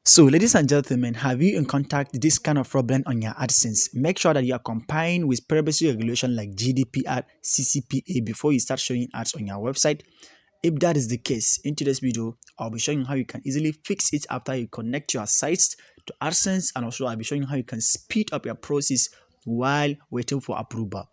So, ladies and gentlemen, have you encountered this kind of problem on your AdSense? Make sure that you are complying with privacy regulation like GDPR, CCPA before you start showing ads on your website. If that is the case, in today's video, I'll be showing you how you can easily fix it after you connect your sites to AdSense, and also I'll be showing you how you can speed up your process while waiting for approval.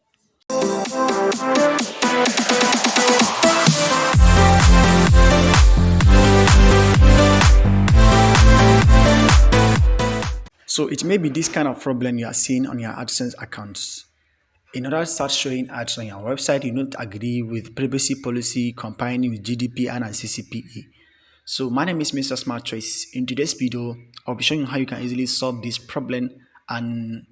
So it may be this kind of problem you are seeing on your AdSense accounts. In order to start showing ads on your website, you need to agree with privacy policy complying with GDPR and CCPA. So my name is Mr. Smart Choice. In today's video, I'll be showing you how you can easily solve this problem, and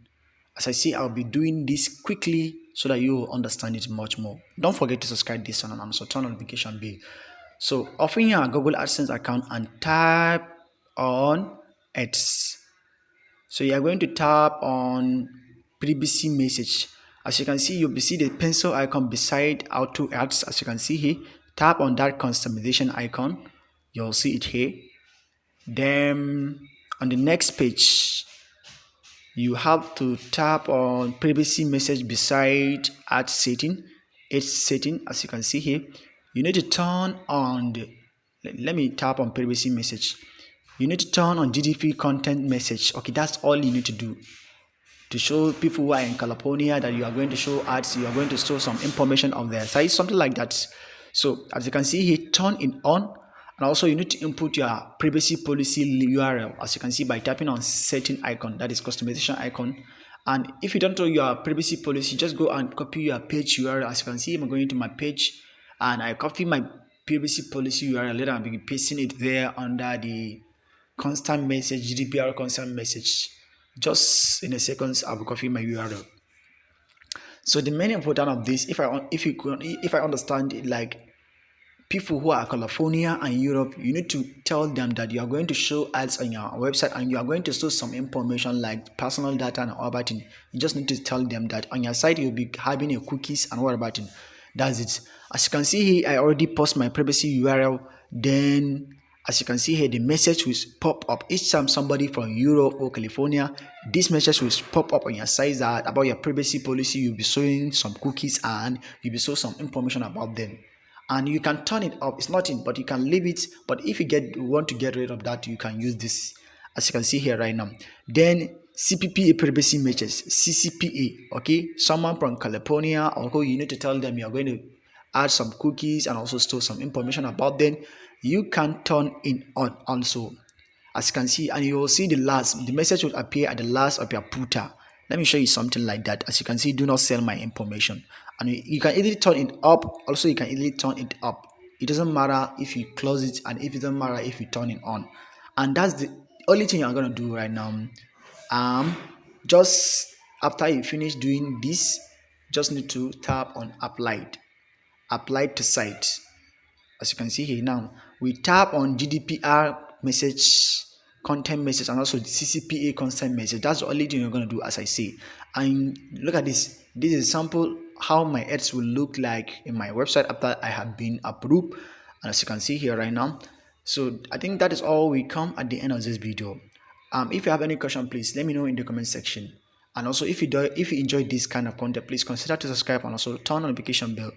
as I say, I'll be doing this quickly so that you will understand it much more. Don't forget to subscribe this channel and also turn on notification bell. So open your Google AdSense account and type on ads. So you are going to tap on privacy message. As you can see, you'll see the pencil icon beside auto ads. As you can see here, tap on that customization icon. You'll see it here. Then on the next page, you have to tap on privacy message beside ad setting. It's setting. As you can see here, you need to turn on the. Let me tap on privacy message. You need to turn on GDPR content message. Okay, that's all you need to do to show people who are in California that you are going to show ads, you are going to show some information on their site, something like that. So as you can see here, turn it on, and also you need to input your privacy policy URL, as you can see by tapping on setting icon, that is customization icon. And if you don't know your privacy policy, just go and copy your page URL. As you can see, I'm going to my page and I copy my privacy policy URL. Later I'll be pasting it there under the constant message, GDPR constant message. Just in a second, I will copy my URL. So the main important of this, if I understand it, like people who are California and Europe, you need to tell them that you are going to show ads on your website and you are going to show some information like personal data and all that. You just need to tell them that on your site you'll be having a cookies and what about it. That's it. As you can see here, I already post my privacy URL. Then as you can see here, the message will pop up each time somebody from Europe or California. This message will pop up on your site that about your privacy policy. You'll be showing some cookies and you'll be showing some information about them. And you can turn it up. It's nothing, but you can leave it. But if you want to get rid of that, you can use this, as you can see here right now. Then CCPA privacy messages, CCPA. Okay, someone from California, or you need to tell them you are going to add some cookies and also store some information about them. You can turn it on also, as you can see, and you will see the message will appear at the last of your footer. Let me show you something like that. As you can see, do not sell my information, and you can easily turn it up. Also, you can easily turn it up. It doesn't matter if you close it, and it doesn't matter if you turn it on. And that's the only thing you're gonna do right now. Just after you finish doing this, just need to tap on apply to site. As you can see here now, we tap on GDPR message, content message, and also the CCPA consent message. That's the only thing you're going to do, as I say. And look at this. This is a sample how my ads will look like in my website after I have been approved. And as you can see here right now. So I think that is all we come at the end of this video. If you have any question, please let me know in the comment section. And also, if you enjoyed this kind of content, please consider to subscribe and also turn on notification bell.